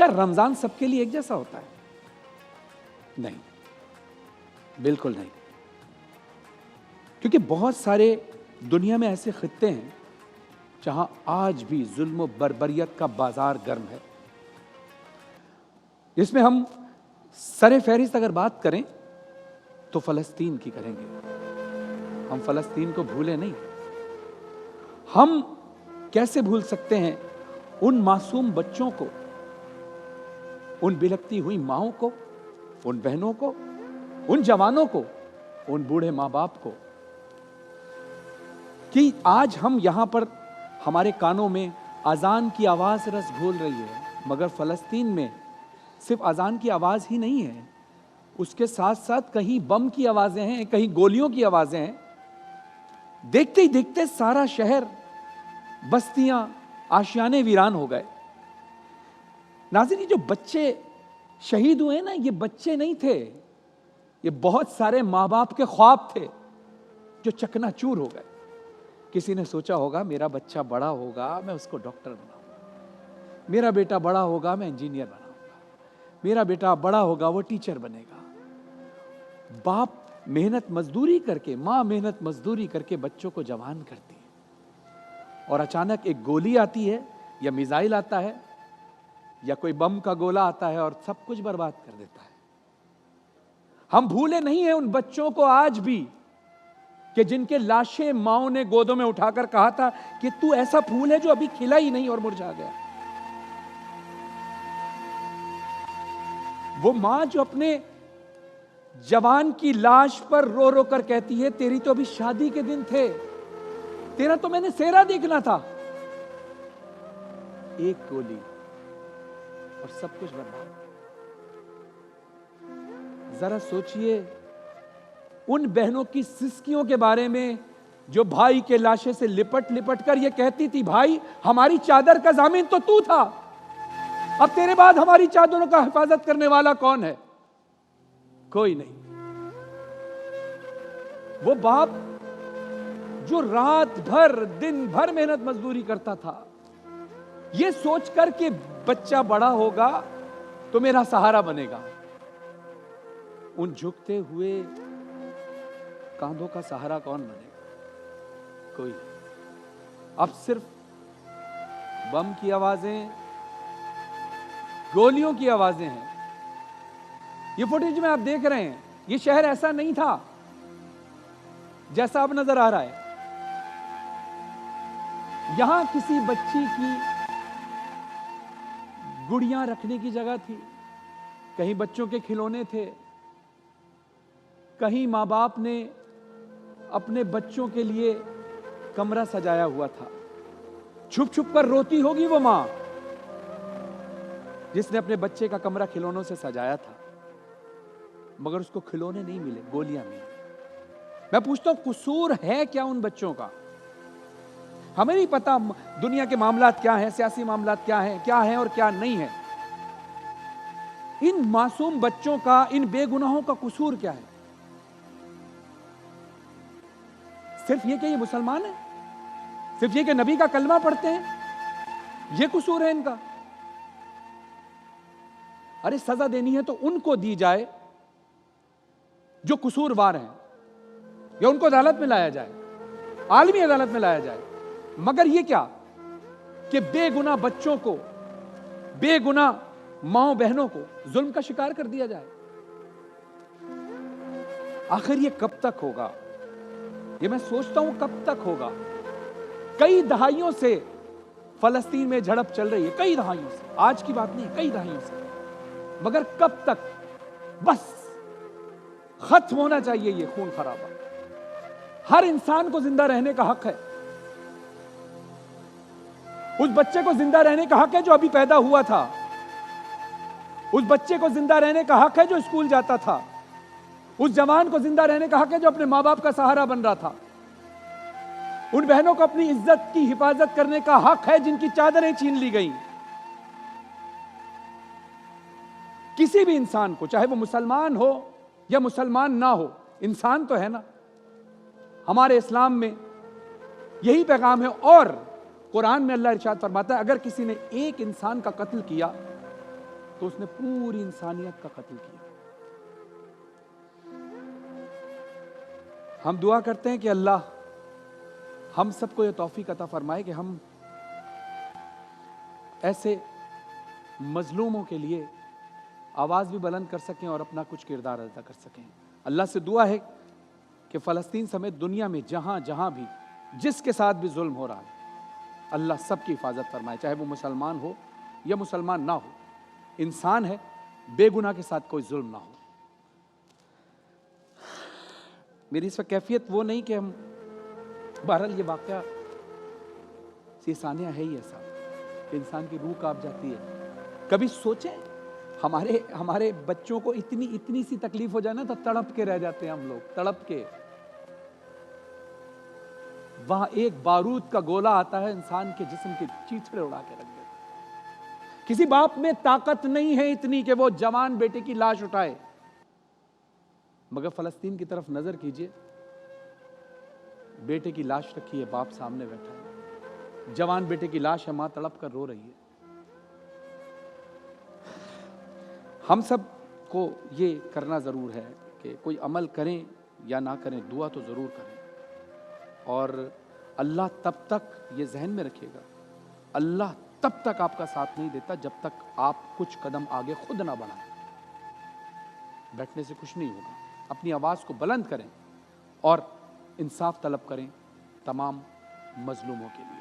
کیا رمضان سب کے لیے ایک جیسا ہوتا ہے؟ نہیں، بالکل نہیں، کیونکہ بہت سارے دنیا میں ایسے خطے ہیں جہاں آج بھی ظلم و بربریت کا بازار گرم ہے. جس میں ہم سر فہرست اگر بات کریں تو فلسطین کی کریں گے. ہم فلسطین کو بھولے نہیں. ہم کیسے بھول سکتے ہیں ان معصوم بچوں کو، ان بلکتی ہوئی ماؤں کو، ان بہنوں کو، ان جوانوں کو، ان بوڑھے ماں باپ کو، کہ آج ہم یہاں پر ہمارے کانوں میں اذان کی آواز رس گھول رہی ہے، مگر فلسطین میں صرف اذان کی آواز ہی نہیں ہے، اس کے ساتھ ساتھ کہیں بم کی آوازیں ہیں، کہیں گولیوں کی آوازیں ہیں. دیکھتے ہی دیکھتے سارا شہر، بستیاں، آشیانے ویران ہو گئے. ناظرین، جو بچے شہید ہوئے نا، یہ بچے نہیں تھے، یہ بہت سارے ماں باپ کے خواب تھے جو چکنا چور ہو گئے. کسی نے سوچا ہوگا میرا بچہ بڑا ہوگا میں اس کو ڈاکٹر بناؤں گا، میرا بیٹا بڑا ہوگا میں انجینئر بناؤں گا، میرا بیٹا بڑا ہوگا وہ ٹیچر بنے گا. باپ محنت مزدوری کر کے، ماں محنت مزدوری کر کے بچوں کو جوان کرتی ہے، اور اچانک ایک گولی آتی ہے یا میزائل آتا ہے یا کوئی بم کا گولا آتا ہے اور سب کچھ برباد کر دیتا ہے. ہم بھولے نہیں ہیں ان بچوں کو آج بھی کہ جن کے لاشیں ماؤں نے گودوں میں اٹھا کر کہا تھا کہ تو ایسا پھول ہے جو ابھی کھلا ہی نہیں اور مرجھا گیا. وہ ماں جو اپنے جوان کی لاش پر رو رو کر کہتی ہے تیری تو ابھی شادی کے دن تھے، تیرا تو میں نے سہرا دیکھنا تھا. ایک گولی اور سب کچھ برباد. ذرا سوچئے ان بہنوں کی سسکیوں کے بارے میں جو بھائی کے لاشے سے لپٹ لپٹ کر یہ کہتی تھی بھائی ہماری چادر کا ضامن تو تھا، اب تیرے بعد ہماری چادروں کا حفاظت کرنے والا کون ہے؟ کوئی نہیں. وہ باپ جو رات بھر دن بھر محنت مزدوری کرتا تھا، یہ سوچ کر کہ بچہ بڑا ہوگا تو میرا سہارا بنے گا، ان جھکتے ہوئے کاندھوں کا سہارا کون بنے گا؟ کوئی نہیں. اب صرف بم کی آوازیں، گولیوں کی آوازیں ہیں. یہ فوٹیج میں آپ دیکھ رہے ہیں، یہ شہر ایسا نہیں تھا جیسا اب نظر آ رہا ہے. یہاں کسی بچی کی گڑیاں رکھنے کی جگہ تھی، کہیں بچوں کے کھلونے تھے، کہیں ماں باپ نے اپنے بچوں کے لیے کمرہ سجایا ہوا تھا. چھپ چھپ کر روتی ہوگی وہ ماں جس نے اپنے بچے کا کمرہ کھلونوں سے سجایا تھا، مگر اس کو کھلونے نہیں ملے، گولیاں ملی. میں پوچھتا ہوں قصور ہے کیا ان بچوں کا؟ ہمیں نہیں پتا دنیا کے معاملات کیا ہیں، سیاسی معاملات کیا ہیں اور کیا نہیں ہیں. ان معصوم بچوں کا، ان بے گناہوں کا قصور کیا ہے؟ صرف یہ کہ یہ مسلمان ہیں، صرف یہ کہ نبی کا کلمہ پڑھتے ہیں، یہ قصور ہے ان کا؟ ارے سزا دینی ہے تو ان کو دی جائے جو قصوروار ہیں، یا ان کو عدالت میں لایا جائے، عالمی عدالت میں لایا جائے. مگر یہ کیا کہ بے گناہ بچوں کو، بے گناہ ماؤں بہنوں کو ظلم کا شکار کر دیا جائے. آخر یہ کب تک ہوگا؟ یہ میں سوچتا ہوں کب تک ہوگا. کئی دہائیوں سے فلسطین میں جھڑپ چل رہی ہے، کئی دہائیوں سے، آج کی بات نہیں، کئی دہائیوں سے. مگر کب تک؟ بس ختم ہونا چاہیے یہ خون خرابہ. ہر انسان کو زندہ رہنے کا حق ہے. اس بچے کو زندہ رہنے کا حق ہے جو ابھی پیدا ہوا تھا. اس بچے کو زندہ رہنے کا حق ہے جو اسکول جاتا تھا. اس جوان کو زندہ رہنے کا حق ہے جو اپنے ماں باپ کا سہارا بن رہا تھا. ان بہنوں کو اپنی عزت کی حفاظت کرنے کا حق ہے جن کی چادریں چھین لی گئیں. کسی بھی انسان کو، چاہے وہ مسلمان ہو یا مسلمان نہ ہو، انسان تو ہے نا. ہمارے اسلام میں یہی پیغام ہے. اور قرآن میں اللہ ارشاد فرماتا ہے اگر کسی نے ایک انسان کا قتل کیا تو اس نے پوری انسانیت کا قتل کیا۔ ہم دعا کرتے ہیں کہ اللہ ہم سب کو یہ توفیق عطا فرمائے کہ ہم ایسے مظلوموں کے لیے آواز بھی بلند کر سکیں اور اپنا کچھ کردار ادا کر سکیں۔ اللہ سے دعا ہے کہ فلسطین سمیت دنیا میں جہاں جہاں بھی جس کے ساتھ بھی ظلم ہو رہا ہے، اللہ سب کی حفاظت فرمائے، چاہے وہ مسلمان ہو یا مسلمان نہ ہو، انسان ہے، بے گناہ کے ساتھ کوئی ظلم نہ ہو۔ میری اس وقت کیفیت وہ نہیں کہ ہم، بہرحال یہ واقعہ سانیہ ہے ہی ایسا کہ انسان کی روح کانپ جاتی ہے۔ کبھی سوچیں ہمارے بچوں کو اتنی سی تکلیف ہو جائے نا تو تڑپ کے رہ جاتے ہیں ہم لوگ، تڑپ کے۔ وہاں ایک بارود کا گولہ آتا ہے، انسان کے جسم کے چیتھڑے اڑا کے رکھ دیتا ہے۔ کسی باپ میں طاقت نہیں ہے اتنی کہ وہ جوان بیٹے کی لاش اٹھائے، مگر فلسطین کی طرف نظر کیجئے، بیٹے کی لاش رکھی ہے، باپ سامنے بیٹھا ہے، جوان بیٹے کی لاش ہے، ماں تڑپ کر رو رہی ہے۔ ہم سب کو یہ کرنا ضرور ہے کہ کوئی عمل کریں یا نہ کریں، دعا تو ضرور کریں، اور اللہ تب تک یہ ذہن میں رکھے گا، اللہ تب تک آپ کا ساتھ نہیں دیتا جب تک آپ کچھ قدم آگے خود نہ بڑھائیں۔ بیٹھنے سے کچھ نہیں ہوگا، اپنی آواز کو بلند کریں اور انصاف طلب کریں تمام مظلوموں کے لیے۔